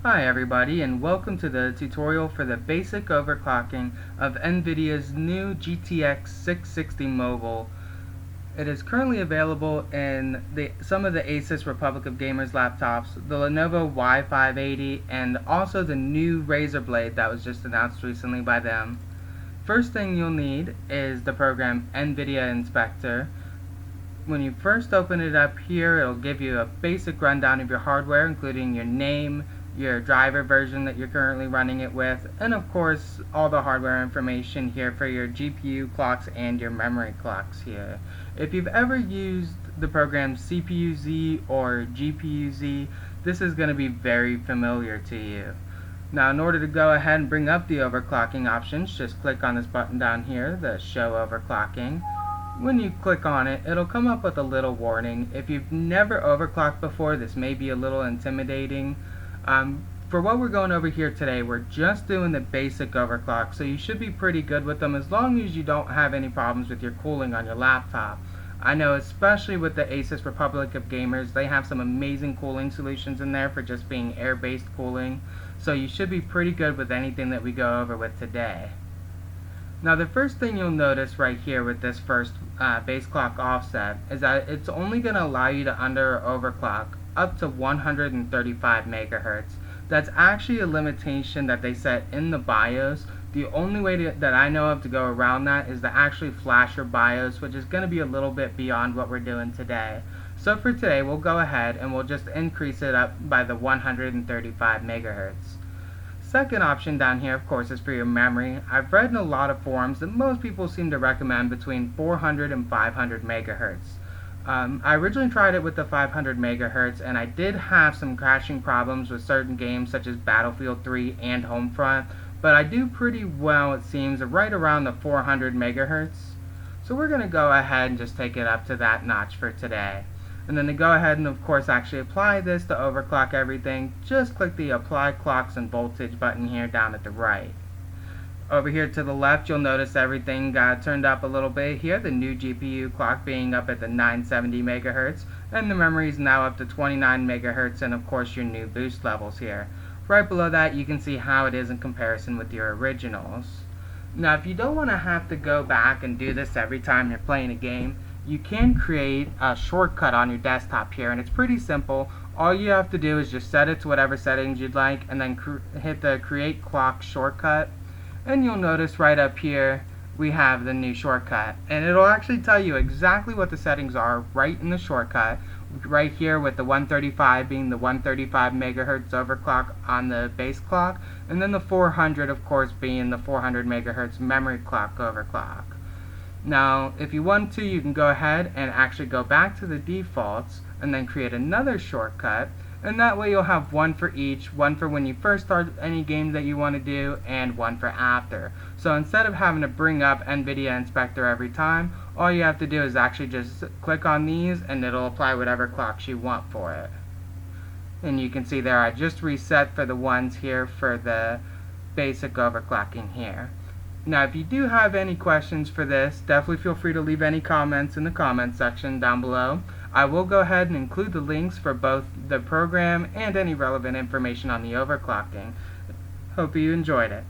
Hi everybody, and welcome to the tutorial for the basic overclocking of Nvidia's new GTX 660 mobile. It is currently available in some of the Asus Republic of Gamers laptops, the Lenovo Y580, and also the new Razer Blade that was just announced recently by them. First thing you'll need is the program Nvidia Inspector. When you first open it up here, it'll give you a basic rundown of your hardware, including your name, your driver version that you're currently running it with, and of course all the hardware information here for your GPU clocks and your memory clocks here. If you've ever used the program CPU-Z or GPU-Z, this is going to be very familiar to you. Now, in order to go ahead and bring up the overclocking options, just click on this button down here, the Show Overclocking. When you click on it, it'll come up with a little warning. If you've never overclocked before, this may be a little intimidating. For what we're going over here today, we're just doing the basic overclock, so you should be pretty good with them as long as you don't have any problems with your cooling on your laptop. I know, especially with the Asus Republic of Gamers, they have some amazing cooling solutions in there for just being air-based cooling, so you should be pretty good with anything that we go over with today. Now, the first thing you'll notice right here with this first base clock offset is that it's only going to allow you to under or overclock up to 135 megahertz. That's actually a limitation that they set in the BIOS. The only way that I know of to go around that is to actually flash your BIOS, which is going to be a little bit beyond what we're doing today. So for today, we'll go ahead and we'll just increase it up by the 135 megahertz. Second option down here, of course, is for your memory. I've read in a lot of forums that most people seem to recommend between 400 and 500 megahertz. I originally tried it with the 500 megahertz, and I did have some crashing problems with certain games such as Battlefield 3 and Homefront, but I do pretty well, it seems, right around the 400 megahertz. So we're going to go ahead and just take it up to that notch for today. And then to go ahead and of course actually apply this to overclock everything, just click the Apply Clocks and Voltage button here down at the right. Over here to the left, you'll notice everything got turned up a little bit here, the new GPU clock being up at the 970 megahertz, and the memory is now up to 29 megahertz, and of course your new boost levels here. Right below that, you can see how it is in comparison with your originals. Now, if you don't want to have to go back and do this every time you're playing a game, you can create a shortcut on your desktop here, and it's pretty simple. All you have to do is just set it to whatever settings you'd like, and then hit the Create Clock shortcut. And you'll notice right up here we have the new shortcut, and it'll actually tell you exactly what the settings are right in the shortcut, right here with the 135 being the 135 megahertz overclock on the base clock, and then the 400 of course being the 400 megahertz memory clock overclock. Now, if you want to, you can go ahead and actually go back to the defaults and then create another shortcut, and that way you'll have one for each, one for when you first start any game that you want to do, and one for after. So instead of having to bring up Nvidia Inspector every time, all you have to do is actually just click on these and it'll apply whatever clocks you want for it. And you can see there I just reset for the ones here for the basic overclocking here. Now, if you do have any questions for this, definitely feel free to leave any comments in the comments section down below. I will go ahead and include the links for both the program and any relevant information on the overclocking. Hope you enjoyed it.